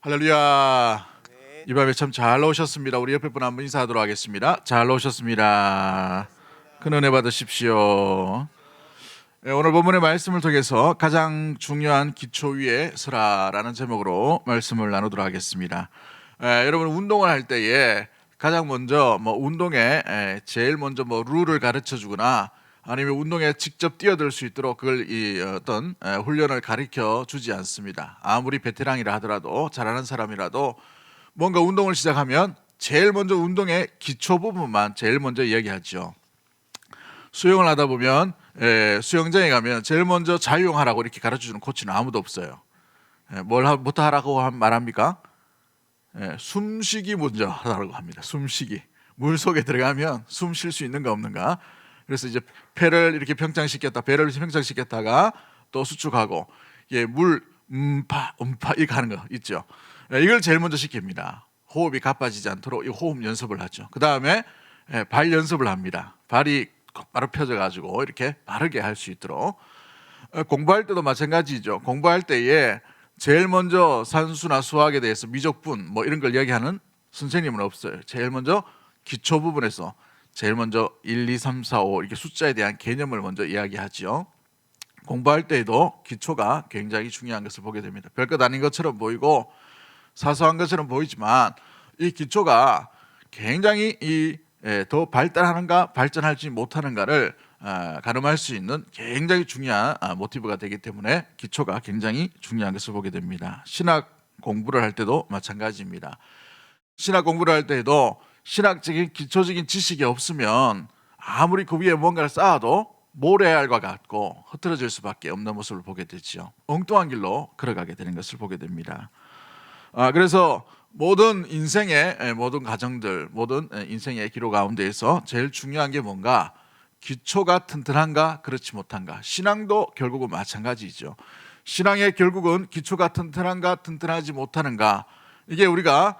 할렐루야. 네. 이 밤에 참 잘 오셨습니다. 우리 옆에 분 한번 인사하도록 하겠습니다. 잘 오셨습니다. 큰 은혜 받으십시오. 오늘 본문의 말씀을 통해서 가장 중요한 기초 위에 서라라는 제목으로 말씀을 나누도록 하겠습니다. 여러분 운동을 할 때에 가장 먼저 운동에 제일 먼저 룰을 가르쳐 주거나 아니면 운동에 직접 뛰어들 수 있도록 그걸 어떤 훈련을 가르쳐 주지 않습니다. 아무리 베테랑이라 하더라도 잘하는 사람이라도 뭔가 운동을 시작하면 제일 먼저 운동의 기초 부분만 제일 먼저 이야기하죠. 수영을 하다 보면 수영장에 가면 제일 먼저 자유형하라고 이렇게 가르쳐주는 코치는 아무도 없어요. 뭘부터 하라고 말합니까? 숨쉬기 먼저 하라고 합니다. 숨쉬기. 물 속에 들어가면 숨 쉴 수 있는가 없는가. 그래서 이제 배를 이렇게 평창시켰다, 배를 평창시켰다가 또 수축하고, 물 음파 이렇게 하는 거 있죠. 이걸 제일 먼저 시킵니다. 호흡이 가빠지지 않도록 이 호흡 연습을 하죠. 그 다음에 발 연습을 합니다. 발이 바로 펴져가지고 이렇게 바르게 할 수 있도록. 공부할 때도 마찬가지죠. 공부할 때에 제일 먼저 산수나 수학에 대해서 미적분 이런 걸 이야기하는 선생님은 없어요. 제일 먼저 기초 부분에서 제일 먼저 1, 2, 3, 4, 5 이렇게 숫자에 대한 개념을 먼저 이야기하죠. 공부할 때에도 기초가 굉장히 중요한 것을 보게 됩니다. 별것 아닌 것처럼 보이고 사소한 것처럼 보이지만 이 기초가 굉장히 더 발달하는가 발전하지 못하는가를 가늠할 수 있는 굉장히 중요한 모티브가 되기 때문에 기초가 굉장히 중요한 것을 보게 됩니다. 신학 공부를 할 때도 마찬가지입니다. 신학 공부를 할 때에도 신학적인 기초적인 지식이 없으면 아무리 그 위에 뭔가를 쌓아도 모래알과 같고 흐트러질 수밖에 없는 모습을 보게 되죠. 엉뚱한 길로 걸어가게 되는 것을 보게 됩니다. 그래서 모든 인생의 모든 가정들, 모든 인생의 기로 가운데에서 제일 중요한 게 뭔가 기초가 튼튼한가 그렇지 못한가. 신앙도 결국은 마찬가지죠. 신앙의 결국은 기초가 튼튼한가 튼튼하지 못하는가. 이게 우리가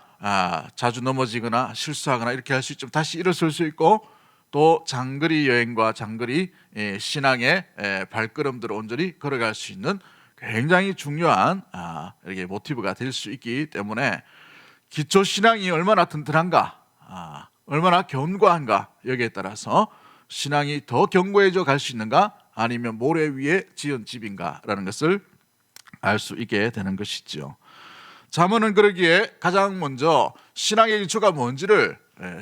자주 넘어지거나 실수하거나 이렇게 할 수 있지만 다시 일어설 수 있고 또 장거리 여행과 장거리 신앙의 발걸음들을 온전히 걸어갈 수 있는 굉장히 중요한 이렇게 모티브가 될 수 있기 때문에 기초 신앙이 얼마나 튼튼한가, 얼마나 견고한가 여기에 따라서 신앙이 더 견고해져 갈 수 있는가 아니면 모래 위에 지은 집인가라는 것을 알 수 있게 되는 것이죠. 잠언은 그러기에 가장 먼저 신앙의 기초가 뭔지를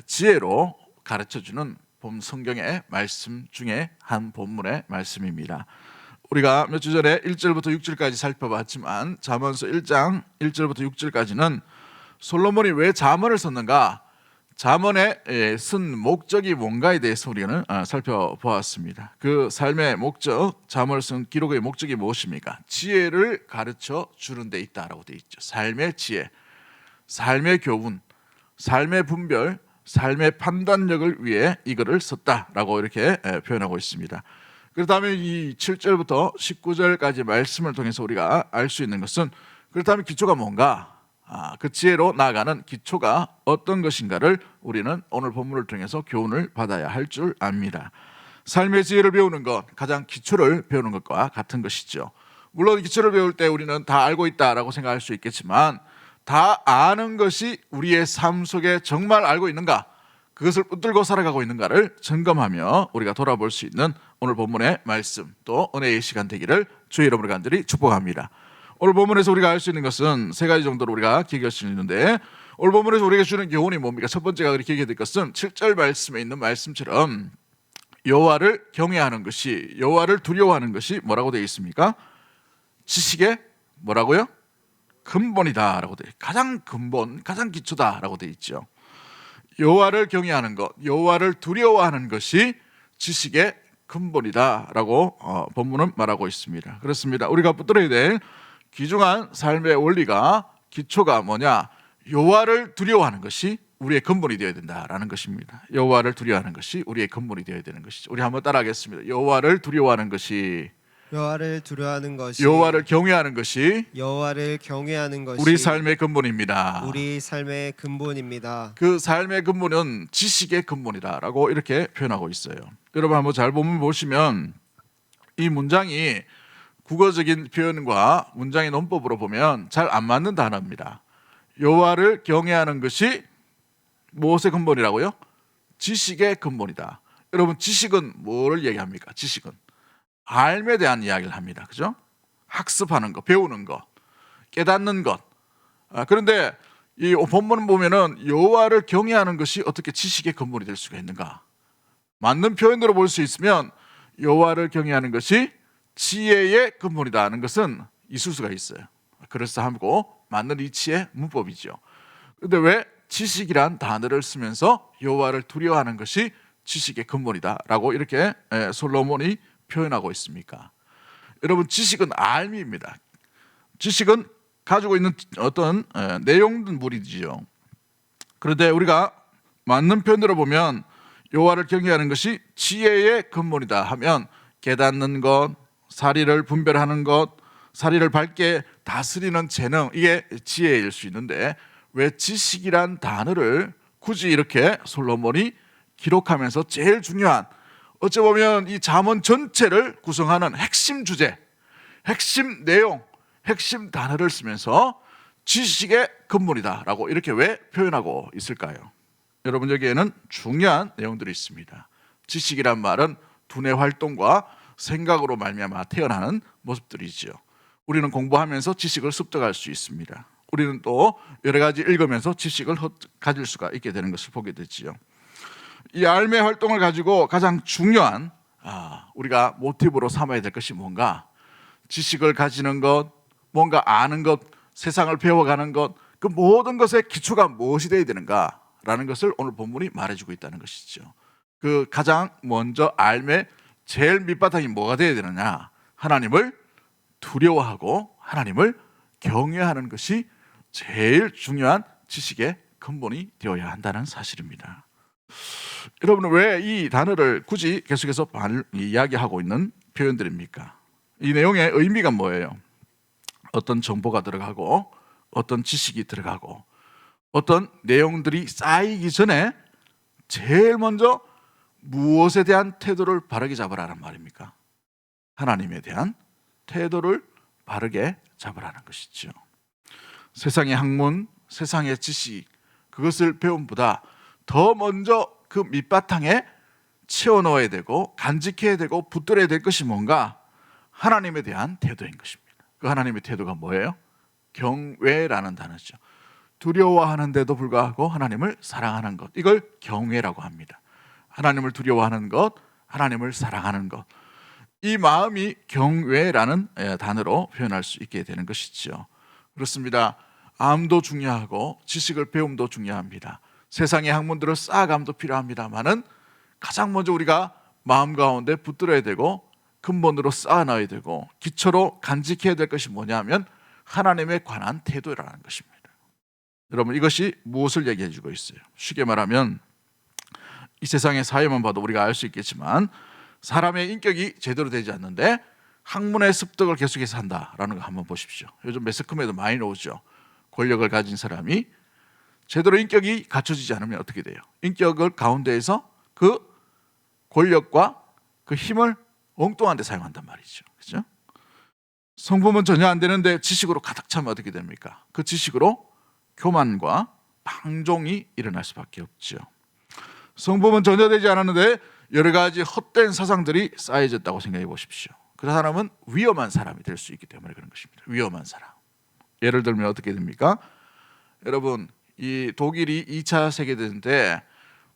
지혜로 가르쳐주는 성경의 말씀 중에 한 본문의 말씀입니다. 우리가 몇 주 전에 1절부터 6절까지 살펴봤지만 잠언서 1장 1절부터 6절까지는 솔로몬이 왜 잠언을 썼는가, 잠언에 쓴 목적이 뭔가에 대해서 우리는 살펴보았습니다. 그 삶의 목적, 잠언을 쓴 기록의 목적이 무엇입니까? 지혜를 가르쳐 주는 데 있다라고 되어 있죠. 삶의 지혜, 삶의 교훈, 삶의 분별, 삶의 판단력을 위해 이거를 썼다라고 이렇게 표현하고 있습니다. 그렇다면 이 7절부터 19절까지 말씀을 통해서 우리가 알 수 있는 것은 그렇다면 기초가 뭔가, 그 지혜로 나아가는 기초가 어떤 것인가를 우리는 오늘 본문을 통해서 교훈을 받아야 할 줄 압니다. 삶의 지혜를 배우는 것, 가장 기초를 배우는 것과 같은 것이죠. 물론 기초를 배울 때 우리는 다 알고 있다라고 생각할 수 있겠지만 다 아는 것이 우리의 삶 속에 정말 알고 있는가, 그것을 붙들고 살아가고 있는가를 점검하며 우리가 돌아볼 수 있는 오늘 본문의 말씀 또 은혜의 시간 되기를 주의 이름으로 간절히 축복합니다. 오늘 본문에서 우리가 알 수 있는 것은 세 가지 정도로 우리가 기억할 수 있는데, 오늘 본문에서 우리가 주는 교훈이 뭡니까? 첫 번째가 그렇게 기억해야 될 것은 7절 말씀에 있는 말씀처럼 여호와를 경외하는 것이, 여호와를 두려워하는 것이 뭐라고 되어 있습니까? 지식의 뭐라고요? 근본이다라고 되어 있어요. 가장 근본, 가장 기초다라고 되어 있죠. 여호와를 경외하는 것, 여호와를 두려워하는 것이 지식의 근본이다라고 본문은 말하고 있습니다. 그렇습니다. 우리가 붙들어야 될 귀중한 삶의 원리가, 기초가 뭐냐? 여호와를 두려워하는 것이 우리의 근본이 되어야 된다라는 것입니다. 여호와를 두려워하는 것이 우리의 근본이 되어야 되는 것이죠. 우리 한번 따라하겠습니다. 여호와를 두려워하는 것이, 여호와를 두려워하는 것이, 여호와를 경외하는 것이 여호와를 경외하는 것이 우리 삶의 근본입니다. 우리 삶의 근본입니다. 그 삶의 근본은 지식의 근본이다라고 이렇게 표현하고 있어요. 여러분 한번 잘 보시면 이 문장이 국어적인 표현과 문장의 논법으로 보면 잘 안 맞는 단어입니다. 여호와를 경외하는 것이 무엇의 근본이라고요? 지식의 근본이다. 여러분, 지식은 뭐를 얘기합니까? 지식은 삶에 대한 이야기를 합니다. 그죠? 학습하는 것, 배우는 것, 깨닫는 것. 그런데 이 본문 보면은 여호와를 경외하는 것이 어떻게 지식의 근본이 될 수가 있는가? 맞는 표현으로 볼 수 있으면 여호와를 경외하는 것이 지혜의 근본이다 하는 것은 있을 수가 있어요. 그럴싸하고 맞는 이치의 문법이죠. 그런데 왜 지식이란 단어를 쓰면서 여호와를 두려워하는 것이 지식의 근본이다라고 이렇게 솔로몬이 표현하고 있습니까? 여러분, 지식은 알미입니다. 지식은 가지고 있는 어떤 내용물이지요. 그런데 우리가 맞는 표현으로 보면 여호와를 경외하는 것이 지혜의 근본이다 하면 깨닫는 것, 사리를 분별하는 것, 사리를 밝게 다스리는 재능, 이게 지혜일 수 있는데 왜 지식이란 단어를 굳이 이렇게 솔로몬이 기록하면서 제일 중요한, 어찌 보면 이 잠언 전체를 구성하는 핵심 주제, 핵심 내용, 핵심 단어를 쓰면서 지식의 근본이다라고 이렇게 왜 표현하고 있을까요? 여러분, 여기에는 중요한 내용들이 있습니다. 지식이란 말은 두뇌 활동과 생각으로 말미암아 태어나는 모습들이지요. 우리는 공부하면서 지식을 습득할 수 있습니다. 우리는 또 여러 가지 읽으면서 지식을 가질 수가 있게 되는 것을 보게 되지요. 이 알매 활동을 가지고 가장 중요한 우리가 모티브로 삼아야 될 것이 뭔가, 지식을 가지는 것, 뭔가 아는 것, 세상을 배워가는 것, 그 모든 것의 기초가 무엇이 되어야 되는가라는 것을 오늘 본문이 말해주고 있다는 것이죠. 그 가장 먼저 알매 제일 밑바탕이 뭐가 되어야 되느냐, 하나님을 두려워하고 하나님을 경외하는 것이 제일 중요한 지식의 근본이 되어야 한다는 사실입니다. 여러분, 왜 이 단어를 굳이 계속해서 이야기하고 있는 표현들입니까? 이 내용의 의미가 뭐예요? 어떤 정보가 들어가고 어떤 지식이 들어가고 어떤 내용들이 쌓이기 전에 제일 먼저 무엇에 대한 태도를 바르게 잡으라는 말입니까? 하나님에 대한 태도를 바르게 잡으라는 것이죠. 세상의 학문, 세상의 지식, 그것을 배움보다 더 먼저 그 밑바탕에 채워 넣어야 되고 간직해야 되고 붙들어야 될 것이 뭔가, 하나님에 대한 태도인 것입니다. 그 하나님의 태도가 뭐예요? 경외라는 단어죠. 두려워하는데도 불구하고 하나님을 사랑하는 것, 이걸 경외라고 합니다. 하나님을 두려워하는 것, 하나님을 사랑하는 것, 이 마음이 경외라는 단어로 표현할 수 있게 되는 것이죠. 그렇습니다. 암도 중요하고 지식을 배움도 중요합니다. 세상의 학문들을 쌓아감도 필요합니다만은 가장 먼저 우리가 마음 가운데 붙들어야 되고 근본으로 쌓아놔야 되고 기초로 간직해야 될 것이 뭐냐면 하나님에 관한 태도라는 것입니다. 여러분, 이것이 무엇을 얘기해 주고 있어요? 쉽게 말하면 이 세상의 사회만 봐도 우리가 알 수 있겠지만 사람의 인격이 제대로 되지 않는데 학문의 습득을 계속해서 한다라는 거 한번 보십시오. 요즘 매스컴에도 많이 나오죠. 권력을 가진 사람이 제대로 인격이 갖춰지지 않으면 어떻게 돼요? 인격을 가운데에서 그 권력과 그 힘을 엉뚱한 데 사용한단 말이죠. 그렇죠? 성품은 전혀 안 되는데 지식으로 가득 차면 어떻게 됩니까? 그 지식으로 교만과 방종이 일어날 수밖에 없죠. 성품은 전혀 되지 않았는데 여러 가지 헛된 사상들이 쌓여졌다고 생각해 보십시오. 그 사람은 위험한 사람이 될 수 있기 때문에 그런 것입니다. 위험한 사람. 예를 들면 어떻게 됩니까? 여러분, 이 독일이 2차 세계대전 때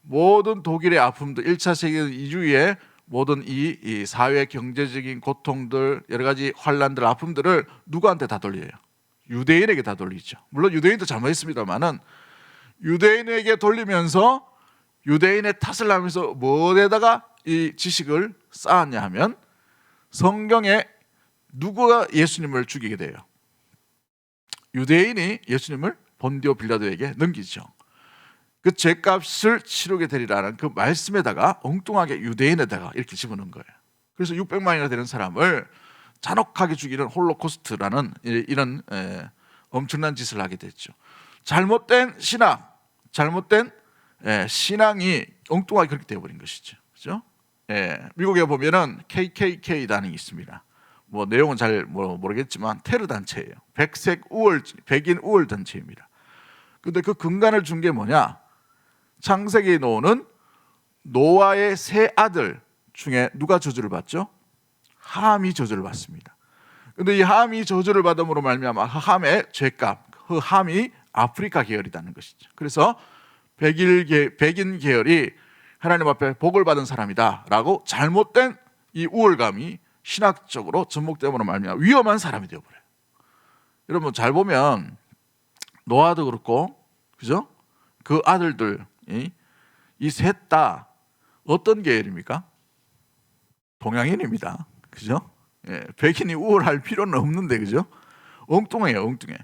모든 독일의 아픔들, 1차 세계대전 이후에 모든 이 사회 경제적인 고통들, 여러 가지 환란들, 아픔들을 누구한테 다 돌려요? 유대인에게 다 돌리죠. 물론 유대인도 잘못했습니다만은 유대인에게 돌리면서 유대인의 탓을 하면서 뭐에다가 이 지식을 쌓았냐 하면 성경에 누구가 예수님을 죽이게 돼요? 유대인이 예수님을 본디오 빌라도에게 넘기죠. 그 죄값을 치르게 되리라는 그 말씀에다가 엉뚱하게 유대인에다가 이렇게 집어넣은 거예요. 그래서 600만이나 되는 사람을 잔혹하게 죽이는 홀로코스트라는 이런 엄청난 짓을 하게 됐죠. 잘못된 신앙, 잘못된 신앙이 엉뚱하게 그렇게 되어버린 것이죠. 그렇죠? 미국에 보면은 KKK 단이 있습니다. 뭐 내용은 잘 모르겠지만 테러 단체예요. 백인 우월 단체입니다. 근데 그 근간을 준 게 뭐냐? 창세기에 나오는 노아의 세 아들 중에 누가 저주를 받죠? 함이 저주를 받습니다. 근데 이 함이 저주를 받음으로 말미암아 함의 죄값, 그 함이 아프리카 계열이라는 것이죠. 그래서 백인 계열이 하나님 앞에 복을 받은 사람이다라고 잘못된 이 우월감이 신학적으로 접목됨으로 말미암아 위험한 사람이 되어버려요. 여러분 잘 보면 노아도 그렇고, 그죠? 그 아들들 이 셋 다 어떤 계열입니까? 동양인입니다. 그죠? 예, 백인이 우월할 필요는 없는데, 그죠? 엉뚱해요, 엉뚱해.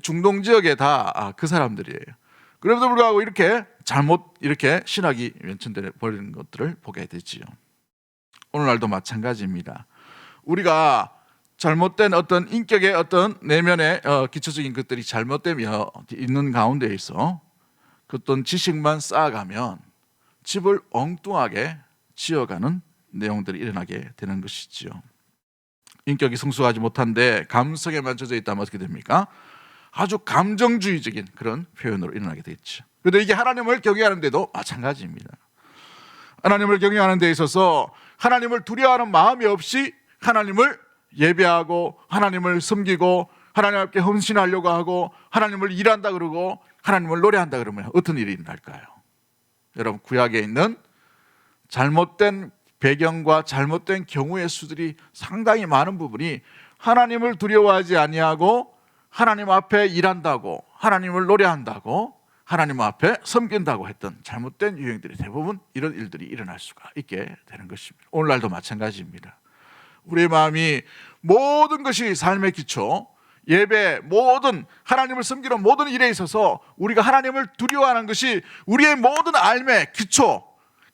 중동 지역에 다 그 사람들이에요. 그럼에도 불구하고 이렇게 잘못 이렇게 신학이 면천되어 버리는 것들을 보게 되지요. 오늘날도 마찬가지입니다. 우리가 잘못된 어떤 인격의 어떤 내면의 기초적인 것들이 잘못되며 있는 가운데에서 그 어떤 지식만 쌓아가면 집을 엉뚱하게 지어가는 내용들이 일어나게 되는 것이지요. 인격이 성숙하지 못한데 감성에 만져져 있다면 어떻게 됩니까? 아주 감정주의적인 그런 표현으로 일어나게 되겠죠. 그런데 이게 하나님을 경외하는 데도 마찬가지입니다. 하나님을 경외하는 데 있어서 하나님을 두려워하는 마음이 없이 하나님을 예배하고 하나님을 섬기고 하나님 앞에 헌신하려고 하고 하나님을 일한다 그러고 하나님을 노래한다 그러면 어떤 일이 일어날까요? 여러분 구약에 있는 잘못된 배경과 잘못된 경우의 수들이 상당히 많은 부분이 하나님을 두려워하지 아니하고 하나님 앞에 일한다고 하나님을 노래한다고 하나님 앞에 섬긴다고 했던 잘못된 유형들이 대부분 이런 일들이 일어날 수가 있게 되는 것입니다. 오늘날도 마찬가지입니다. 우리의 마음이 모든 것이 삶의 기초, 예배, 모든 하나님을 섬기는 모든 일에 있어서 우리가 하나님을 두려워하는 것이 우리의 모든 삶의 기초,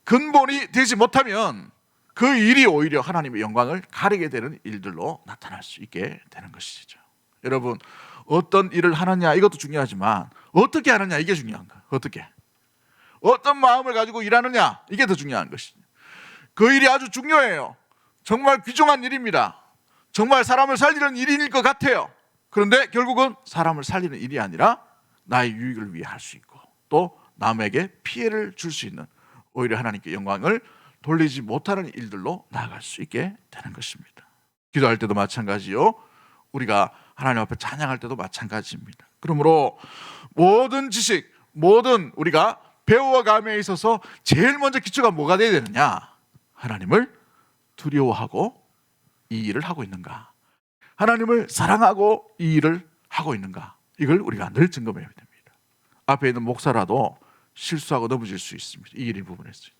근본이 되지 못하면 그 일이 오히려 하나님의 영광을 가리게 되는 일들로 나타날 수 있게 되는 것이죠. 여러분 어떤 일을 하느냐 이것도 중요하지만 어떻게 하느냐 이게 중요한 거예요. 어떻게 어떤 마음을 가지고 일하느냐 이게 더 중요한 것이죠. 그 일이 아주 중요해요. 정말 귀중한 일입니다. 정말 사람을 살리는 일일 것 같아요. 그런데 결국은 사람을 살리는 일이 아니라 나의 유익을 위해 할 수 있고 또 남에게 피해를 줄 수 있는 오히려 하나님께 영광을 돌리지 못하는 일들로 나아갈 수 있게 되는 것입니다. 기도할 때도 마찬가지요. 우리가 하나님 앞에 찬양할 때도 마찬가지입니다. 그러므로 모든 지식, 모든 우리가 배워감에 있어서 제일 먼저 기초가 뭐가 되어야 되느냐? 하나님을 두려워하고 이 일을 하고 있는가? 하나님을 사랑하고 이 일을 하고 있는가? 이걸 우리가 늘 점검해야 됩니다. 앞에 있는 목사라도 실수하고 넘어질 수 있습니다. 이 일 부분에서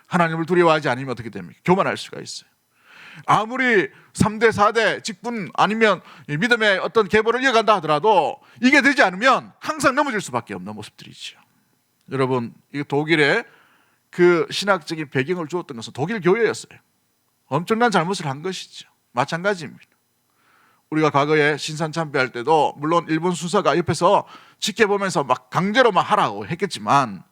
하나님을 두려워하지 않으면 어떻게 됩니까? 교만할 수가 있어요. 아무리 3대 4대 직분 아니면 믿음의 어떤 계보를 이어간다 하더라도 이게 되지 않으면 항상 넘어질 수밖에 없는 모습들이죠. 여러분 이 독일의 그 신학적인 배경을 주었던 것은 독일 교회였어요. 엄청난 잘못을 한 것이죠. 마찬가지입니다. 우리가 과거에 신산 참배할 때도 물론 일본 수사가 옆에서 지켜보면서 막 강제로 막 하라고 했겠지만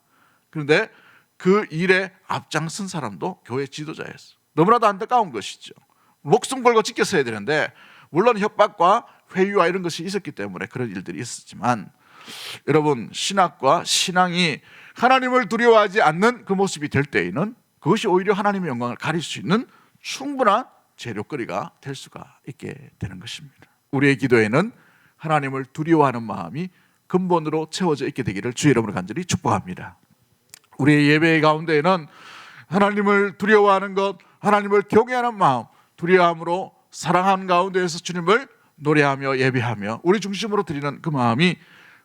그런데 그 일에 앞장선 사람도 교회 지도자였어. 너무나도 안타까운 것이죠. 목숨 걸고 지켰어야 되는데 물론 협박과 회유와 이런 것이 있었기 때문에 그런 일들이 있었지만 여러분 신학과 신앙이 하나님을 두려워하지 않는 그 모습이 될 때에는 그것이 오히려 하나님의 영광을 가릴 수 있는 충분한 재료거리가 될 수가 있게 되는 것입니다. 우리의 기도에는 하나님을 두려워하는 마음이 근본으로 채워져 있게 되기를 주의 이름으로 간절히 축복합니다. 우리의 예배 가운데에는 하나님을 두려워하는 것, 하나님을 경외하는 마음, 두려움으로 사랑하는 가운데에서 주님을 노래하며 예배하며 우리 중심으로 드리는 그 마음이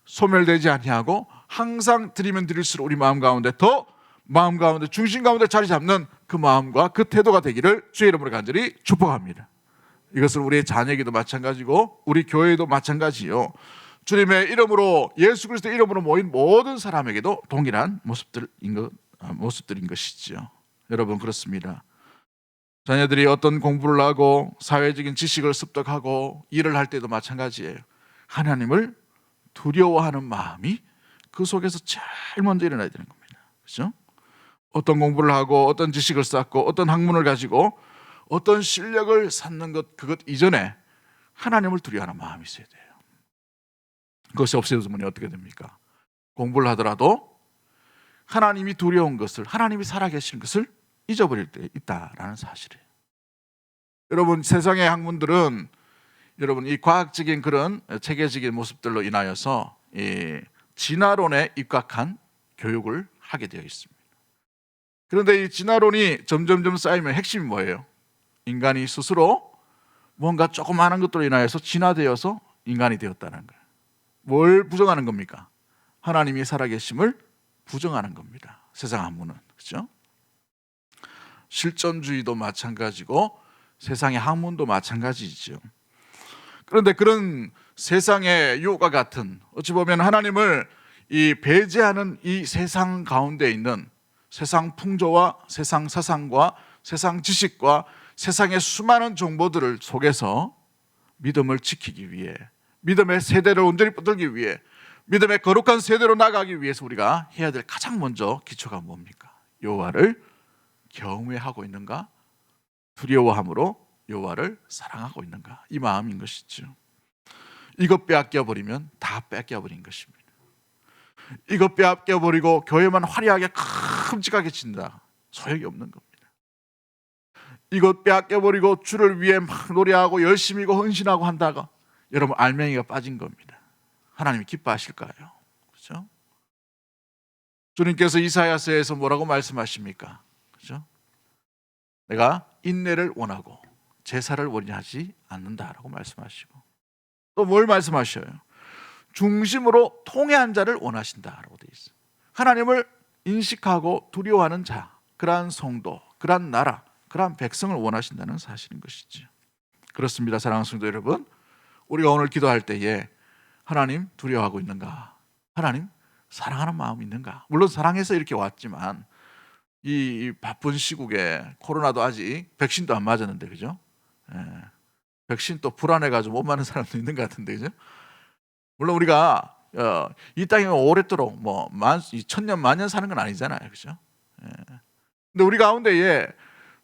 소멸되지 아니하고 항상 드리면 드릴수록 우리 마음 가운데 더 마음 가운데 중심 가운데 자리 잡는 그 마음과 그 태도가 되기를 주의 이름으로 간절히 축복합니다. 이것은 우리의 자녀에게도 마찬가지고 우리 교회에도 마찬가지요. 주님의 이름으로 예수 그리스도의 이름으로 모인 모든 사람에게도 동일한 모습들인 것이죠. 여러분 그렇습니다. 자녀들이 어떤 공부를 하고 사회적인 지식을 습득하고 일을 할 때도 마찬가지예요. 하나님을 두려워하는 마음이 그 속에서 제일 먼저 일어나야 되는 겁니다. 그렇죠? 어떤 공부를 하고 어떤 지식을 쌓고 어떤 학문을 가지고 어떤 실력을 쌓는 것 그것 이전에 하나님을 두려워하는 마음이 있어야 돼요. 그것이 없어지면 어떻게 됩니까? 공부를 하더라도 하나님이 두려운 것을, 하나님이 살아계신 것을 잊어버릴 때 있다라는 사실이에요. 여러분, 세상의 학문들은 여러분 이 과학적인 그런 체계적인 모습들로 인하여서 이 진화론에 입각한 교육을 하게 되어 있습니다. 그런데 이 진화론이 점점점 쌓이면 핵심이 뭐예요? 인간이 스스로 뭔가 조그마한 것들로 인하여서 진화되어서 인간이 되었다는 거예요. 뭘 부정하는 겁니까? 하나님이 살아계심을 부정하는 겁니다. 세상 학문은. 그렇죠? 실존주의도 마찬가지고 세상의 학문도 마찬가지죠. 그런데 그런 세상의 유혹과 같은, 어찌 보면 하나님을 이 배제하는 이 세상 가운데 있는 세상 풍조와 세상 사상과 세상 지식과 세상의 수많은 정보들을 속에서 믿음을 지키기 위해, 믿음의 세대를 온전히 붙들기 위해, 믿음의 거룩한 세대로 나가기 위해서 우리가 해야 될 가장 먼저 기초가 뭡니까? 여호와를 경외하고 있는가? 두려워함으로 여호와를 사랑하고 있는가? 이 마음인 것이죠. 이것 빼앗겨버리면 다 뺏겨버린 것입니다. 이것 빼앗겨버리고 교회만 화려하게 큼직하게 친다, 소용이 없는 겁니다. 이것 빼앗겨버리고 주를 위해 막 노래하고 열심히고 헌신하고 한다가 여러분 알맹이가 빠진 겁니다. 하나님이 기뻐하실까요? 그렇죠? 주님께서 이사야서에서 뭐라고 말씀하십니까? 그렇죠? 내가 인내를 원하고 제사를 원하지 않는다라고 말씀하시고, 또 뭘 말씀하셔요? 중심으로 통회한 자를 원하신다라고 되어 있어요. 하나님을 인식하고 두려워하는 자, 그러한 성도, 그러한 나라, 그러한 백성을 원하신다는 사실인 것이죠. 그렇습니다. 사랑하는 성도 여러분, 우리가 오늘 기도할 때에 하나님 두려워하고 있는가? 하나님 사랑하는 마음이 있는가? 물론 사랑해서 이렇게 왔지만 이 바쁜 시국에 코로나도 아직 백신도 안 맞았는데, 그죠? 백신 또 불안해가지고 못 맞는 사람도 있는 것 같은데, 그죠? 물론 우리가 이 땅에 오랫도록 뭐 1000년 만년 사는 건 아니잖아요, 그죠? 근데 우리 가운데에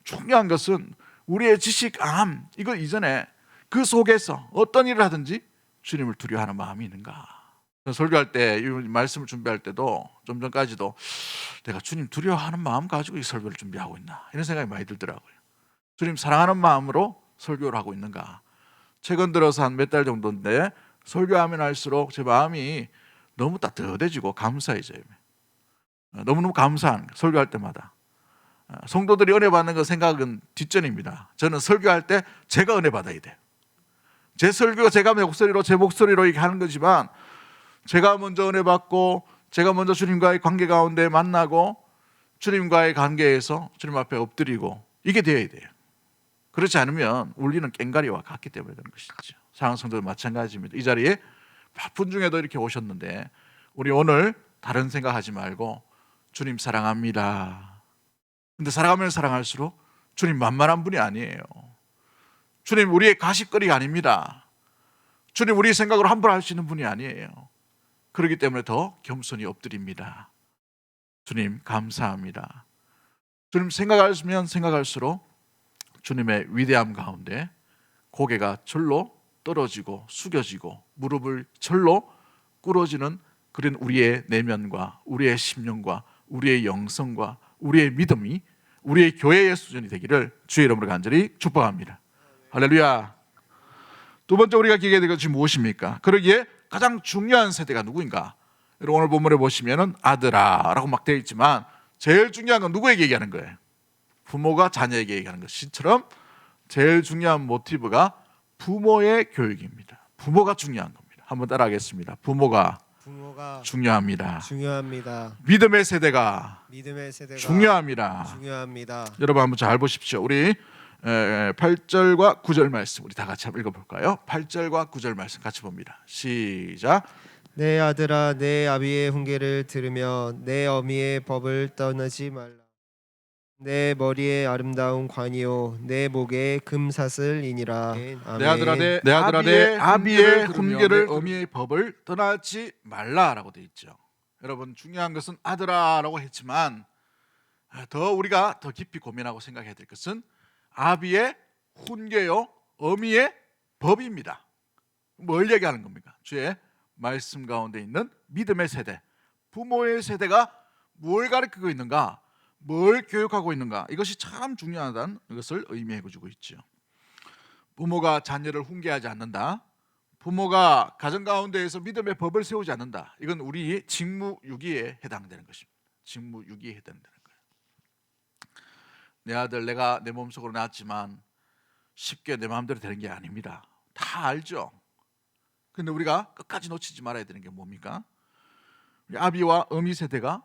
중요한 것은 우리의 지식, 이거 이전에 그 속에서 어떤 일을 하든지 주님을 두려워하는 마음이 있는가? 설교할 때, 이 말씀을 준비할 때도 좀 전까지도 내가 주님 두려워하는 마음 가지고 이 설교를 준비하고 있나, 이런 생각이 많이 들더라고요. 주님 사랑하는 마음으로 설교를 하고 있는가? 최근 들어서 한 몇 달 정도인데 설교하면 할수록 제 마음이 너무 따뜻해지고 감사해져요. 너무너무 감사한 거예요, 설교할 때마다. 성도들이 은혜 받는 거 생각은 뒷전입니다. 저는 설교할 때 제가 은혜 받아야 돼요. 제 설교가 제가 제 목소리로 이렇게 하는 거지만 제가 먼저 은혜 받고 제가 먼저 주님과의 관계 가운데 만나고 주님과의 관계에서 주님 앞에 엎드리고 이게 되어야 돼요. 그렇지 않으면 울리는 꽹과리와 같기 때문에 그런 것이죠. 사랑하는 성도들 마찬가지입니다. 이 자리에 바쁜 중에도 이렇게 오셨는데 우리 오늘 다른 생각하지 말고 주님 사랑합니다. 근데 사랑하면 사랑할수록 주님 만만한 분이 아니에요. 주님 우리의 가십거리가 아닙니다. 주님 우리 생각으로 함부로 할 수 있는 분이 아니에요. 그렇기 때문에 더 겸손히 엎드립니다. 주님 감사합니다. 주님 생각하시면 생각할수록 주님의 위대함 가운데 고개가 절로 떨어지고 숙여지고 무릎을 절로 꿇어지는 그런 우리의 내면과 우리의 심령과 우리의 영성과 우리의 믿음이 우리의 교회의 수준이 되기를 주의 이름으로 간절히 축복합니다. 할렐루야. 두 번째 우리가 기억해야 될 것이 무엇입니까? 그러기에 가장 중요한 세대가 누구인가? 여러분 오늘 본문에 보시면은 아들아라고 막 되어 있지만 제일 중요한 건 누구에게 얘기하는 거예요? 부모가 자녀에게 얘기하는 것처럼 제일 중요한 모티브가 부모의 교육입니다. 부모가 중요한 겁니다. 한번 따라하겠습니다. 부모가 중요합니다. 믿음의 세대가 중요합니다. 여러분 한번 잘 보십시오. 우리 8절과 9절 말씀 우리 다 같이 한번 읽어볼까요? 8절과 9절 말씀 같이 봅니다. 시작. 내 아들아 내 아비의 훈계를 들으며 내 어미의 법을 떠나지 말라. 내 머리에 아름다운 관이요 내 목에 금사슬이니라. 내 아들아 내 아비의 훈계를 내 어미의 법을 떠나지 말라라고 되어 있죠. 여러분 중요한 것은 아들아라고 했지만 더 우리가 더 깊이 고민하고 생각해야 될 것은 아비의 훈계요 어미의 법입니다. 뭘 얘기하는 겁니까? 주의 말씀 가운데 있는 믿음의 세대, 부모의 세대가 뭘 가르치고 있는가, 뭘 교육하고 있는가, 이것이 참 중요하다는 것을 의미해 주고 있죠. 부모가 자녀를 훈계하지 않는다, 부모가 가정 가운데에서 믿음의 법을 세우지 않는다, 이건 우리 직무유기에 해당되는 것입니다. 직무유기에 해당되는 거예요. 내 아들 내가 내 몸속으로 낳았지만 쉽게 내 마음대로 되는 게 아닙니다. 다 알죠. 근데 우리가 끝까지 놓치지 말아야 되는 게 뭡니까? 우리 아비와 어미 세대가,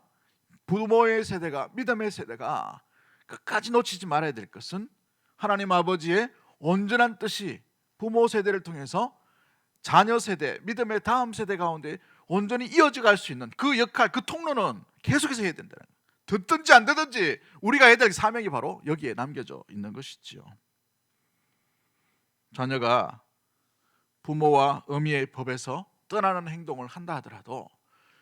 부모의 세대가, 믿음의 세대가 끝까지 놓치지 말아야 될 것은 하나님 아버지의 온전한 뜻이 부모 세대를 통해서 자녀 세대, 믿음의 다음 세대 가운데 온전히 이어져 갈 수 있는 그 역할, 그 통로는 계속해서 해야 된다는 거예요. 듣든지 안 듣든지 우리가 해야 될 사명이 바로 여기에 남겨져 있는 것이지요. 자녀가 부모와 어미의 법에서 떠나는 행동을 한다 하더라도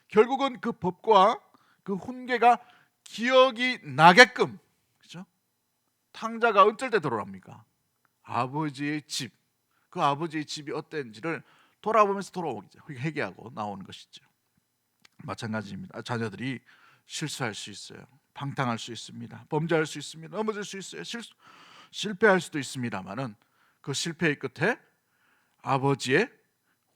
결국은 그 법과 그 훈계가 기억이 나게끔, 그렇죠? 탕자가 어쩔 때 돌아옵니까? 아버지의 집, 그 아버지의 집이 어땠는지를 돌아보면서 돌아오죠. 회개하고 나오는 것이죠. 마찬가지입니다. 자녀들이 실수할 수 있어요. 방탕할 수 있습니다. 범죄할 수 있습니다. 넘어질 수 있어요. 실패할 수도 있습니다만은 그 실패의 끝에 아버지의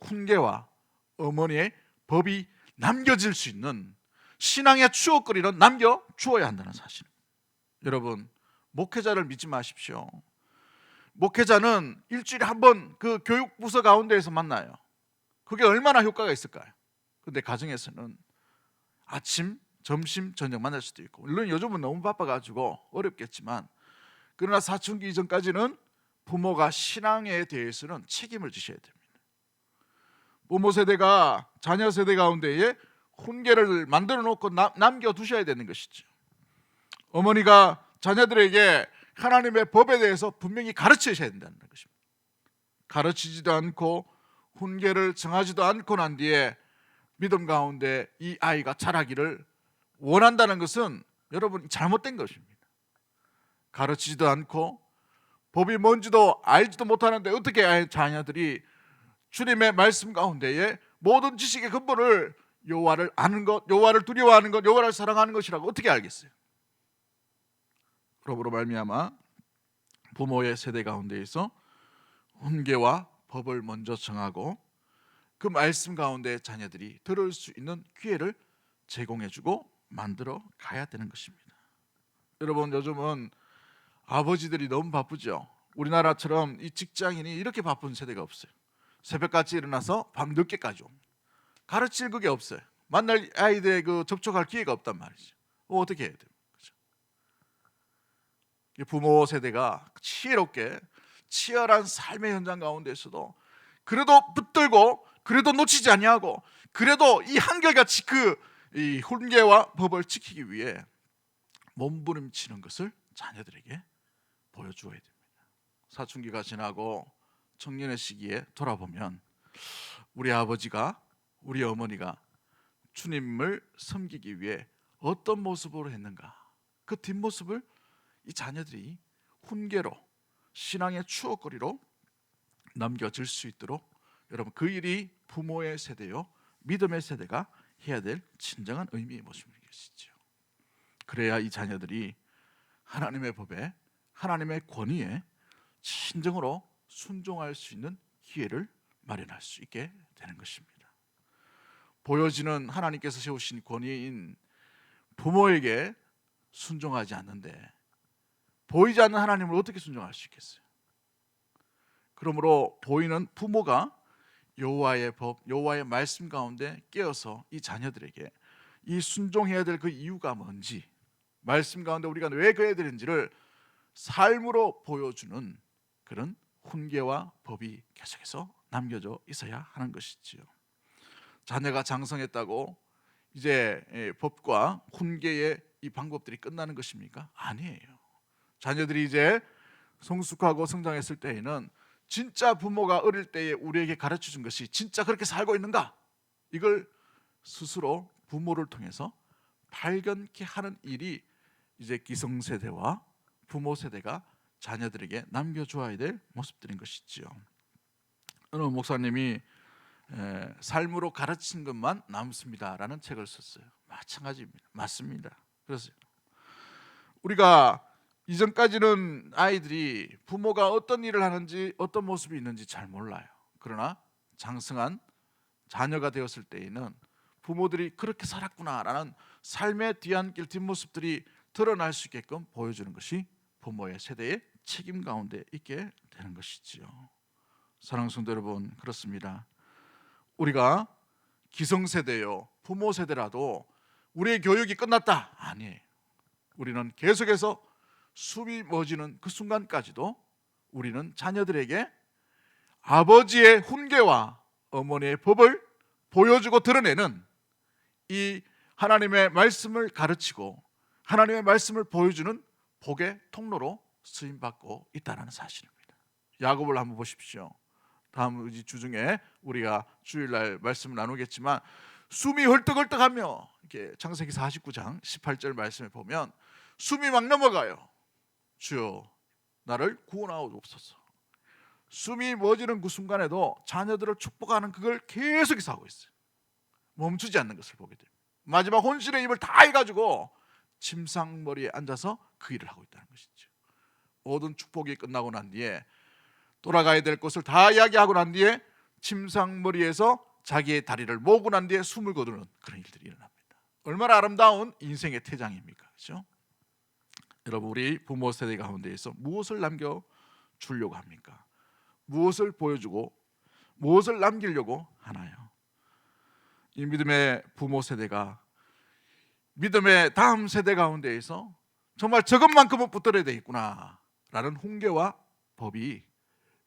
훈계와 어머니의 법이 남겨질 수 있는 신앙의 추억거리는 남겨 주어야 한다는 사실. 여러분, 목회자를 믿지 마십시오. 목회자는 일주일에 한 번 그 교육부서 가운데에서 만나요. 그게 얼마나 효과가 있을까요? 근데 가정에서는 아침, 점심, 저녁 만날 수도 있고, 물론 요즘은 너무 바빠가지고 어렵겠지만, 그러나 사춘기 이전까지는 부모가 신앙에 대해서는 책임을 지셔야 됩니다. 부모 세대가 자녀 세대 가운데에 훈계를 만들어 놓고 남겨두셔야 되는 것이죠. 어머니가 자녀들에게 하나님의 법에 대해서 분명히 가르치셔야 된다는 것입니다. 가르치지도 않고 훈계를 정하지도 않고 난 뒤에 믿음 가운데 이 아이가 자라기를 원한다는 것은 여러분 잘못된 것입니다. 가르치지도 않고 법이 뭔지도 알지도 못하는데 어떻게 자녀들이 주님의 말씀 가운데에 모든 지식의 근본을 여호와를 아는 것, 여호와를 두려워하는 것, 여호와를 사랑하는 것이라고 어떻게 알겠어요? 그러므로 말미암아 부모의 세대 가운데에서 훈계와 법을 먼저 정하고 그 말씀 가운데 자녀들이 들을 수 있는 기회를 제공해주고 만들어 가야 되는 것입니다. 여러분, 요즘은 아버지들이 너무 바쁘죠. 우리나라처럼 이 직장인이 이렇게 바쁜 세대가 없어요. 새벽같이 일어나서 밤 늦게까지 옵니다. 가르칠 그게 없어요. 만날 아이들의 그 접촉할 기회가 없단 말이죠. 어떻게 해야 돼요? 그렇죠? 부모 세대가 지혜롭게 치열한 삶의 현장 가운데서도 그래도 붙들고, 그래도 놓치지 아니하고, 그래도 이 한결같이 이 훈계와 법을 지키기 위해 몸부림치는 것을 자녀들에게 보여주어야 됩니다. 사춘기가 지나고 청년의 시기에 돌아보면 우리 아버지가, 우리 어머니가 주님을 섬기기 위해 어떤 모습으로 했는가, 그 뒷모습을 이 자녀들이 훈계로, 신앙의 추억거리로 남겨질 수 있도록 여러분, 그 일이 부모의 세대요, 믿음의 세대가 해야 될 진정한 의미의 모습이겠죠. 그래야 이 자녀들이 하나님의 법에, 하나님의 권위에 진정으로 순종할 수 있는 기회를 마련할 수 있게 되는 것입니다. 보여지는 하나님께서 세우신 권위인 부모에게 순종하지 않는데 보이지 않는 하나님을 어떻게 순종할 수 있겠어요? 그러므로 보이는 부모가 여호와의 법, 여호와의 말씀 가운데 깨어서 이 자녀들에게 이 순종해야 될 그 이유가 뭔지, 말씀 가운데 우리가 왜 그래야 되는지를 삶으로 보여주는 그런 훈계와 법이 계속해서 남겨져 있어야 하는 것이지요. 자녀가 장성했다고 이제 법과 훈계의 이 방법들이 끝나는 것입니까? 아니에요. 자녀들이 이제 성숙하고 성장했을 때에는 진짜 부모가 어릴 때에 우리에게 가르쳐 준 것이 진짜 그렇게 살고 있는가? 이걸 스스로 부모를 통해서 발견케 하는 일이 이제 기성세대와 부모 세대가 자녀들에게 남겨주어야 될 모습들인 것이지요. 어느 목사님이 삶으로 가르친 것만 남습니다라는 책을 썼어요. 마찬가지입니다. 맞습니다. 그래서 우리가 이전까지는 아이들이 부모가 어떤 일을 하는지 어떤 모습이 있는지 잘 몰라요. 그러나 장성한 자녀가 되었을 때에는 부모들이 그렇게 살았구나라는 삶의 뒤안길 뒷모습들이 드러날 수 있게끔 보여주는 것이 부모의 세대의 책임 가운데 있게 되는 것이지요. 사랑하는 성도 여러분, 그렇습니다. 우리가 기성세대요, 부모 세대라도 우리의 교육이 끝났다? 아니에요. 우리는 계속해서 숨이 멎이는 그 순간까지도 우리는 자녀들에게 아버지의 훈계와 어머니의 법을 보여주고 드러내는 이 하나님의 말씀을 가르치고 하나님의 말씀을 보여주는 복의 통로로 쓰임받고 있다는 사실입니다. 야곱을 한번 보십시오. 다음 주중에 우리가 주일날 말씀을 나누겠지만 숨이 헐떡헐떡하며 이렇게 창세기 49장 18절 말씀에 보면 숨이 막 넘어가요. 주여 나를 구원하옵소서. 숨이 멎이는 그 순간에도 자녀들을 축복하는 그걸 계속해서 하고 있어요. 멈추지 않는 것을 보게 됩니다. 마지막 혼신의 힘을 다 해가지고 침상머리에 앉아서 그 일을 하고 있다는 것이죠. 모든 축복이 끝나고 난 뒤에 돌아가야 될 곳을 다 이야기하고 난 뒤에 침상머리에서 자기의 다리를 모으고 난 뒤에 숨을 거두는 그런 일들이 일어납니다. 얼마나 아름다운 인생의 태장입니까? 그렇죠? 여러분, 우리 부모 세대 가운데에서 무엇을 남겨주려고 합니까? 무엇을 보여주고 무엇을 남기려고 하나요? 이 믿음의 부모 세대가 믿음의 다음 세대 가운데에서 정말 저것만큼은 붙들어야 되겠구나라는 훈계와 법이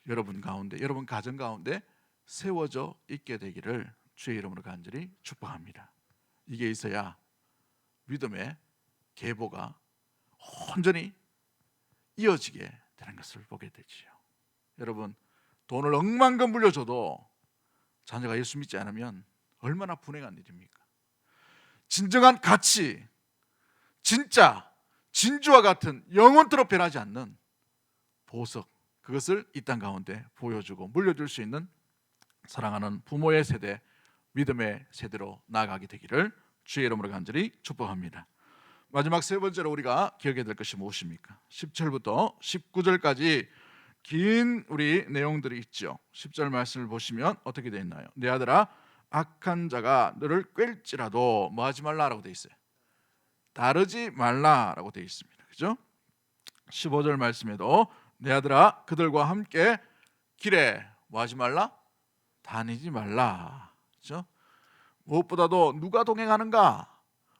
여러분 가운데, 여러분 가정 가운데 세워져 있게 되기를 주의 이름으로 간절히 축복합니다. 이게 있어야 믿음의 계보가 온전히 이어지게 되는 것을 보게 되지요. 여러분, 돈을 억만금 물려줘도 자녀가 예수 믿지 않으면 얼마나 분행한 일입니까? 진정한 가치, 진짜 진주와 같은 영원토록 변하지 않는 보석, 그것을 이 땅 가운데 보여주고 물려줄 수 있는 사랑하는 부모의 세대, 믿음의 세대로 나아가게 되기를 주의 이름으로 간절히 축복합니다. 마지막 세 번째로 우리가 기억해야 될 것이 무엇입니까? 10절부터 19절까지 긴 우리 내용들이 있죠. 10절 말씀을 보시면 어떻게 되어 있나요? 내 아들아, 악한 자가 너를 꿰일지라도 뭐 하지 말라라고 되어 있어요. 따르지 말라라고 되어 있습니다. 그죠? 15절 말씀에도 내 아들아, 그들과 함께 길에 뭐 하지 말라? 다니지 말라. 그죠? 무엇보다도 누가 동행하는가?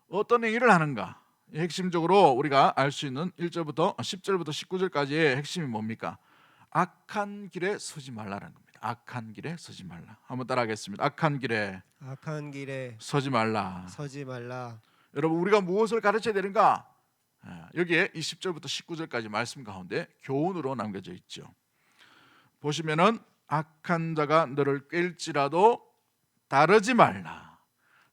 어떤 행위를 하는가? 핵심적으로 우리가 알 수 있는 1절부터 10절부터 19절까지의 핵심이 뭡니까? 악한 길에 서지 말라는 겁니다. 악한 길에 서지 말라. 한번 따라하겠습니다. 악한 길에 서지 말라. 서지 말라. 여러분, 우리가 무엇을 가르쳐야 되는가? 여기에 20절부터 19절까지 말씀 가운데 교훈으로 남겨져 있죠. 보시면은 악한 자가 너를 꿰일지라도 따르지 말라.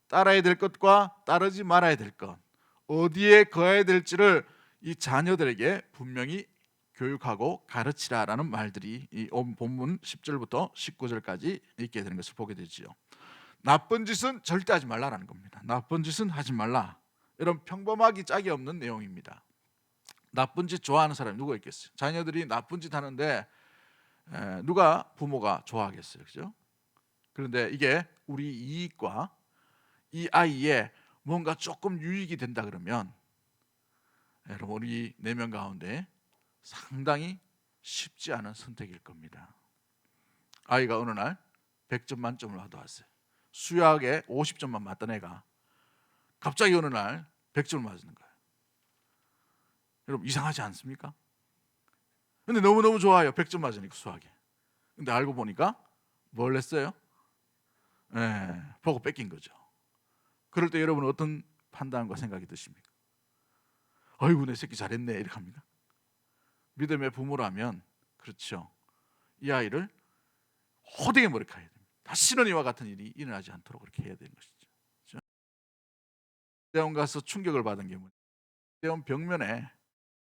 따라야 될 것과 따르지 말아야 될 것, 어디에 거해야 될지를 이 자녀들에게 분명히 교육하고 가르치라라는 말들이 이 본문 10절부터 19절까지 있게 되는 것을 보게 되지요. 나쁜 짓은 절대 하지 말라라는 겁니다. 나쁜 짓은 하지 말라. 이런 평범하기 짝이 없는 내용입니다. 나쁜 짓 좋아하는 사람이 누가 있겠어요? 자녀들이 나쁜 짓 하는데 누가 부모가 좋아하겠어요? 그죠? 그런데 이게 우리 이익과 이 아이의 뭔가 조금 유익이 된다 그러면 여러분, 우리 4명 가운데 상당히 쉽지 않은 선택일 겁니다. 아이가 어느 날 100점 만점을 받아왔어요. 수학에 50점만 맞던 애가 갑자기 어느 날 100점을 맞는 거예요. 여러분, 이상하지 않습니까? 근데 너무너무 좋아요. 100점 맞으니까 수학에. 근데 알고 보니까 뭘 했어요? 보고 뺏긴 거죠. 그럴 때 여러분은 어떤 판단과 생각이 드십니까? 아이고, 내 새끼 잘했네 이렇게 합니까? 믿음의 부모라면 그렇죠. 이 아이를 호되게 머리카야 됩니다. 다시는 이와 같은 일이 일어나지 않도록 그렇게 해야 되는 것이죠. 그렇죠? 대원 가서 충격을 받은 게 뭐냐? 대원 벽면에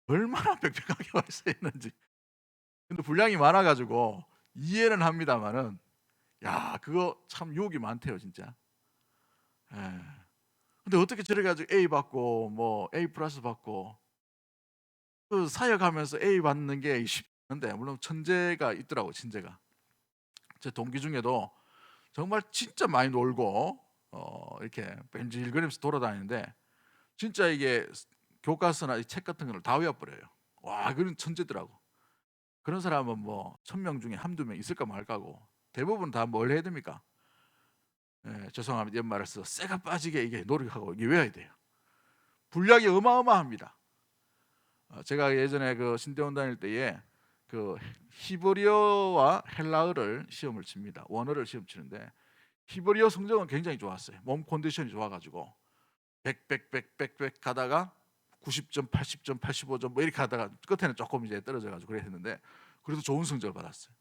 얼마나 빽빽하게 와 있어 있는지. 근데 분량이 많아가지고 이해는 합니다만은 야, 그거 참 유혹이 많대요, 진짜. 예. 근데 어떻게 저래 가지고 A 받고 뭐 A 플러스 받고 그 사역하면서 A 받는 게 쉽는데, 물론 천재가 있더라고, 천재가. 제 동기 중에도 정말 진짜 많이 놀고 이렇게 뺀질거리면서 돌아다니는데, 진짜 이게 교과서나 이 책 같은 걸 다 외워버려요. 와, 그런 천재더라고. 그런 사람은 뭐 1000명 중에 한두 명 있을까 말까고. 대부분 다 뭘 해야 됩니까? 예, 죄송합니다, 연말을 써 쇠가 빠지게 이게 노력하고 이게 외워야 돼요. 분량이 어마어마합니다. 제가 예전에 그 신대원 다닐 때에 그 히브리어와 헬라어를 시험을 칩니다. 원어를 시험 치는데 히브리어 성적은 굉장히 좋았어요. 몸 컨디션이 좋아가지고 100 가다가 90점, 80점, 85점 뭐 이렇게 하다가 끝에는 조금 이제 떨어져가지고 그랬는데, 그래도 좋은 성적을 받았어요.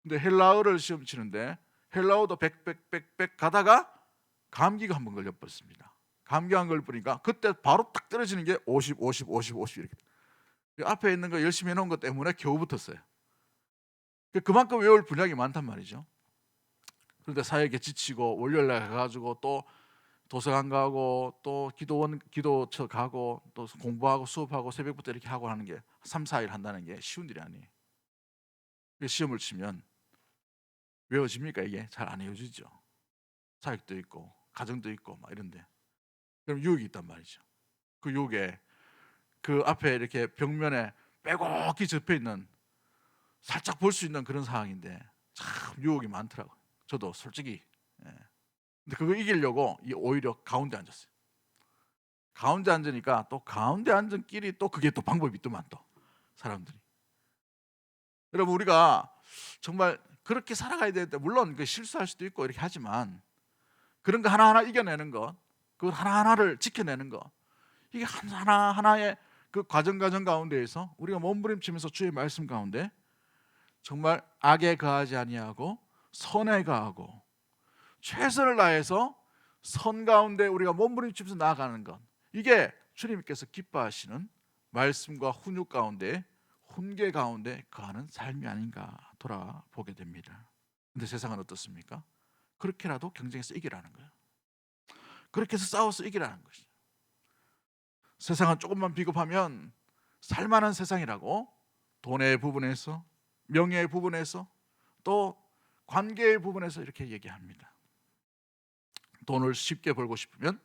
근데 헬라어를 시험 치는데 헬라어도 100 가다가 감기가 한번 걸려버렸습니다. 감기 안 걸리니까 그때 바로 딱 떨어지는 게 50 이렇게. 앞에 있는 거 열심히 해놓은 것 때문에 겨우 붙었어요. 그만큼 외울 분량이 많단 말이죠. 그런데 사역에 지치고 월요일날 가가지고 또 도서관 가고 또 기도처 가고 또 공부하고 수업하고 새벽부터 이렇게 하고 하는 게 3, 4일 한다는 게 쉬운 일이 아니에요. 시험을 치면 외워집니까? 이게 잘 안 외워지죠. 사역도 있고 가정도 있고 막 이런데, 그럼 유혹이 있단 말이죠. 그 유혹에 그 앞에 이렇게 벽면에 빼곡히 접혀 있는, 살짝 볼 수 있는 그런 상황인데 참 유혹이 많더라고요. 저도 솔직히. 예. 근데 그거 이기려고 오히려 가운데 앉았어요. 가운데 앉으니까 또 가운데 앉은 끼리 또 그게 또 방법이 있더만, 또 사람들이. 여러분, 우리가 정말 그렇게 살아가야 되는데, 물론 그 실수할 수도 있고 이렇게 하지만 그런 거 하나하나 이겨내는 것, 그 하나하나를 지켜내는 것, 이게 하나하나의 그 과정 가운데에서 우리가 몸부림치면서 주의 말씀 가운데 정말 악에 거하지 아니하고 선에 거하고 최선을 다해서 선 가운데 우리가 몸부림치면서 나아가는 것, 이게 주님께서 기뻐하시는 말씀과 훈육 가운데, 훈계 가운데 거하는 삶이 아닌가 돌아보게 됩니다. 근데 세상은 어떻습니까? 그렇게라도 경쟁해서 이기라는 거예요. 그렇게 해서 싸워서 이기라는 것이죠. 세상은 조금만 비겁하면 살만한 세상이라고, 돈의 부분에서, 명예의 부분에서, 또 관계의 부분에서 이렇게 얘기합니다. 돈을 쉽게 벌고 싶으면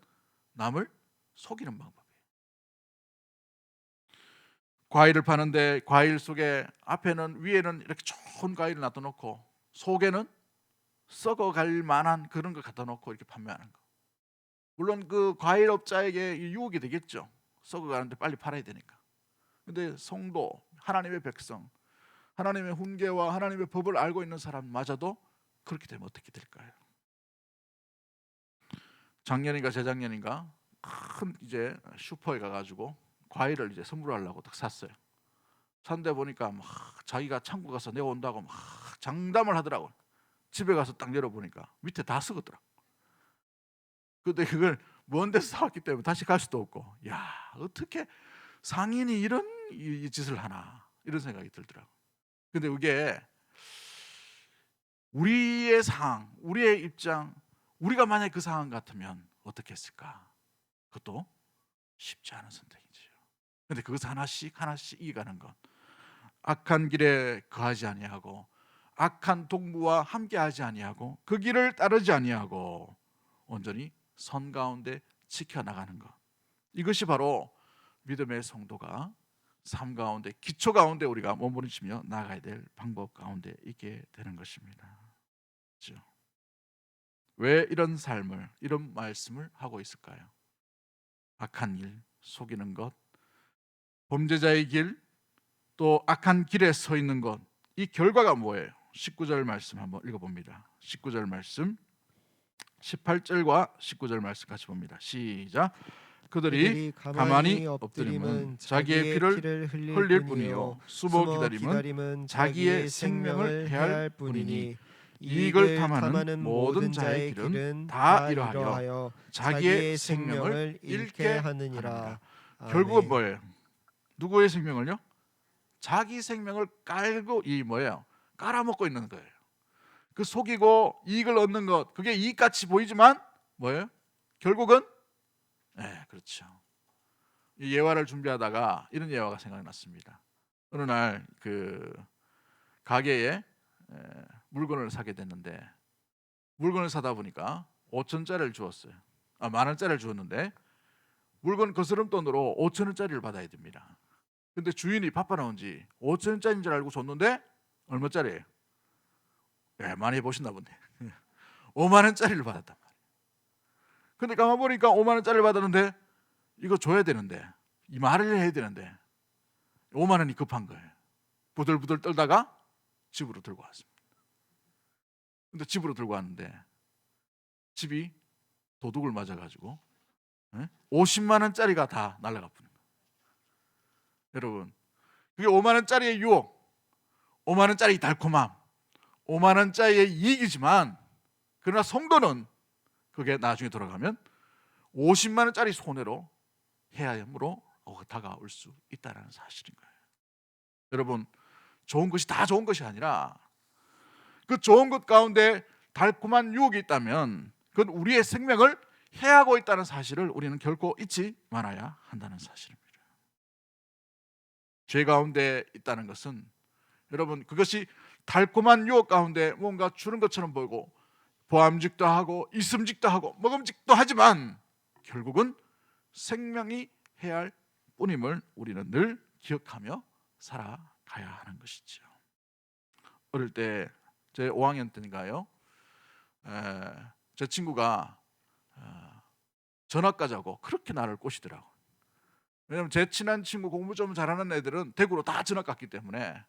남을 속이는 방법이에요. 과일을 파는데 과일 속에 앞에는, 위에는 이렇게 좋은 과일을 놔둬놓고 속에는 썩어갈 만한 그런 걸 갖다 놓고 이렇게 판매하는 거. 물론 그 과일업자에게 유혹이 되겠죠. 썩어가는데 빨리 팔아야 되니까. 근데 성도, 하나님의 백성, 하나님의 훈계와 하나님의 법을 알고 있는 사람마저도 그렇게 되면 어떻게 될까요? 작년인가 재작년인가 큰 이제 슈퍼에 가가지고 과일을 이제 선물하려고 딱 샀어요. 산데 보니까 막 자기가 창고 가서 내온다고 막 장담을 하더라고요. 집에 가서 딱 열어보니까 밑에 다 썩었더라. 근데 그걸 먼 데서 사왔기 때문에 다시 갈 수도 없고, 야, 어떻게 상인이 이런 이 짓을 하나, 이런 생각이 들더라고요. 근데 그게 우리의 상황, 우리의 입장, 우리가 만약 그 상황 같으면 어떻게 했을까? 그것도 쉽지 않은 선택이지요. 근데 그것을 하나씩 이겨가는 것, 악한 길에 거하지 아니하고 악한 동무와 함께하지 아니하고 그 길을 따르지 아니하고 온전히 선 가운데 지켜나가는 것, 이것이 바로 믿음의 성도가 삶 가운데, 기초 가운데 우리가 몸부림치며 나아가야 될 방법 가운데 있게 되는 것입니다. 그렇죠? 왜 이런 삶을, 이런 말씀을 하고 있을까요? 악한 일, 속이는 것, 범죄자의 길, 또 악한 길에 서 있는 것, 이 결과가 뭐예요? 19절 말씀 한번 읽어봅니다. 19절 말씀, 18절과 19절 말씀 같이 봅니다. 시작. 그들이 가만히 엎드림은 자기의 피를 흘릴 뿐이요 숨어 기다림은 자기의 생명을 해할 뿐이니 이익을 탐하는 모든 자의 길은 다 이러하여 자기의 생명을 잃게 하느니라. 결국은 뭐예요? 누구의 생명을요? 자기 생명을 깔고, 이 뭐예요? 깔아먹고 있는 거예요. 그 속이고 이익을 얻는 것, 그게 이익같이 보이지만 뭐예요? 결국은 그렇죠. 이 예화를 준비하다가 이런 예화가 생각났습니다. 어느 날 그 가게에 물건을 사게 됐는데, 물건을 사다 보니까 5천짜리를 주었어요. 10,000원짜리를 주었는데 물건 거스름돈으로 5,000원짜리를 받아야 됩니다. 근데 주인이 바빠 나온지 5,000원짜리인 줄 알고 줬는데 얼마짜리예요? 많이 보셨나 본데 50,000원짜리를 받았단 말이에요. 근데 가만 보니까 50,000원짜리를 받았는데 이거 줘야 되는데, 이 말을 해야 되는데 50,000원이 급한 거예요. 부들부들 떨다가 집으로 들고 왔습니다. 근데 집으로 들고 왔는데 집이 도둑을 맞아가지고 500,000원짜리가 다 날아가 버린 거예요. 여러분, 그게 50,000원짜리의 유혹, 50,000원짜리 달콤함, 50,000원짜리의 이익이지만, 그러나 성도는 그게 나중에 돌아가면 500,000원짜리 손해로 해야함으로 다가올 수 있다는 사실인 거예요. 여러분, 좋은 것이 다 좋은 것이 아니라 그 좋은 것 가운데 달콤한 유혹이 있다면 그건 우리의 생명을 해하고 있다는 사실을 우리는 결코 잊지 말아야 한다는 사실입니다. 죄 가운데 있다는 것은, 여러분, 그것이 달콤한 유혹 가운데 뭔가 주는 것처럼 보이고 보암직도 하고 있음직도 하고 먹음직도 하지만 결국은 생명이 해야 할 뿐임을 우리는 늘 기억하며 살아가야 하는 것이죠. 어릴 때 제 5학년 때인가요? 제 친구가 전학 가자고 그렇게 나를 꼬시더라고요. 왜냐하면 제 친한 친구, 공부 좀 잘하는 애들은 대구로 다 전학 갔기 때문에.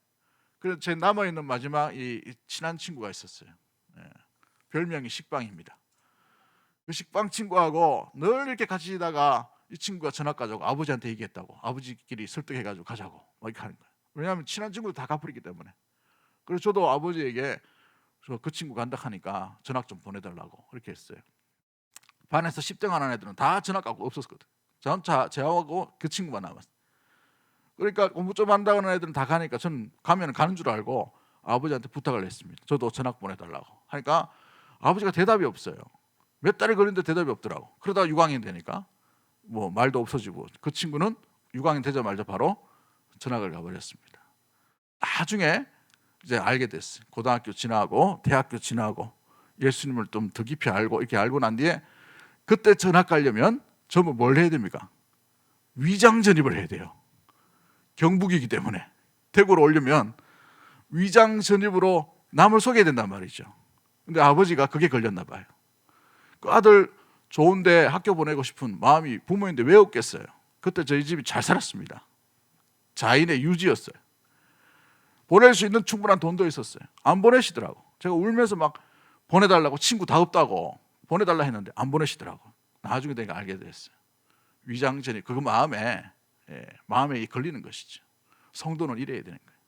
그래서 제 남아있는 마지막 이 친한 친구가 있었어요. 별명이 식빵입니다. 그 식빵 친구하고 늘 이렇게 같이 지다가 이 친구가 전학 가자고 아버지한테 얘기했다고, 아버지끼리 설득해가지고 가자고 막 이렇게 하는 거예요. 왜냐하면 친한 친구도 다 갚으리기 때문에. 그래서 저도 아버지에게 그 친구 간다 하니까 전학 좀 보내달라고 그렇게 했어요. 반에서 10등 하는 애들은 다 전학 가고 없었거든. 전차 제하고 그 친구만 남았어요. 그러니까 공부 좀 한다는 애들은 다 가니까 저는 가면 가는 줄 알고 아버지한테 부탁을 했습니다. 저도 전학 보내달라고 하니까 아버지가 대답이 없어요. 몇 달이 걸리는데 대답이 없더라고. 그러다가 6학년 되니까 뭐 말도 없어지고, 그 친구는 6학년 되자마자 바로 전학을 가버렸습니다. 나중에 이제 알게 됐어요. 고등학교 지나고 대학교 지나고 예수님을 좀 더 깊이 알고 이렇게 알고 난 뒤에, 그때 전학 가려면 전부 뭘 해야 됩니까? 위장 전입을 해야 돼요. 경북이기 때문에 대구로 오려면 위장 전입으로 남을 속여야 된단 말이죠. 근데 아버지가 그게 걸렸나 봐요. 그 아들 좋은데 학교 보내고 싶은 마음이 부모인데 왜 없겠어요? 그때 저희 집이 잘 살았습니다. 자인의 유지였어요. 보낼 수 있는 충분한 돈도 있었어요. 안 보내시더라고. 제가 울면서 막 보내달라고, 친구 다 없다고 보내달라 했는데 안 보내시더라고. 나중에 내가 알게 됐어요. 위장전이 그거 마음에 걸리는 것이죠. 성도는 이래야 되는 거예요.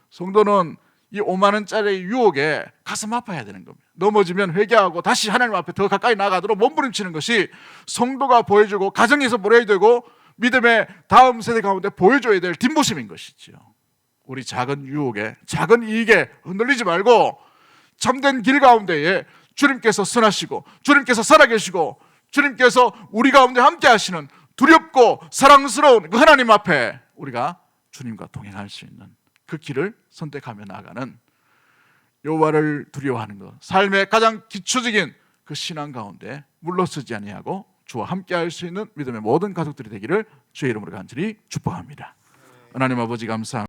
성도는 이 50,000원짜리 유혹에 가슴 아파야 되는 겁니다. 넘어지면 회개하고 다시 하나님 앞에 더 가까이 나가도록 몸부림치는 것이 성도가 보여주고 가정에서 보여야 되고 믿음의 다음 세대 가운데 보여줘야 될 뒷모습인 것이죠. 우리 작은 유혹에, 작은 이익에 흔들리지 말고 참된 길 가운데에 주님께서 선하시고 주님께서 살아계시고 주님께서 우리 가운데 함께 하시는 두렵고 사랑스러운 그 하나님 앞에 우리가 주님과 동행할 수 있는 그 길을 선택하며 나가는, 여호와를 두려워하는 것, 삶의 가장 기초적인 그 신앙 가운데 물러서지 아니하고 주와 함께 할 수 있는 믿음의 모든 가족들이 되기를 주의 이름으로 간절히 축복합니다. 하나님 아버지 감사합니다.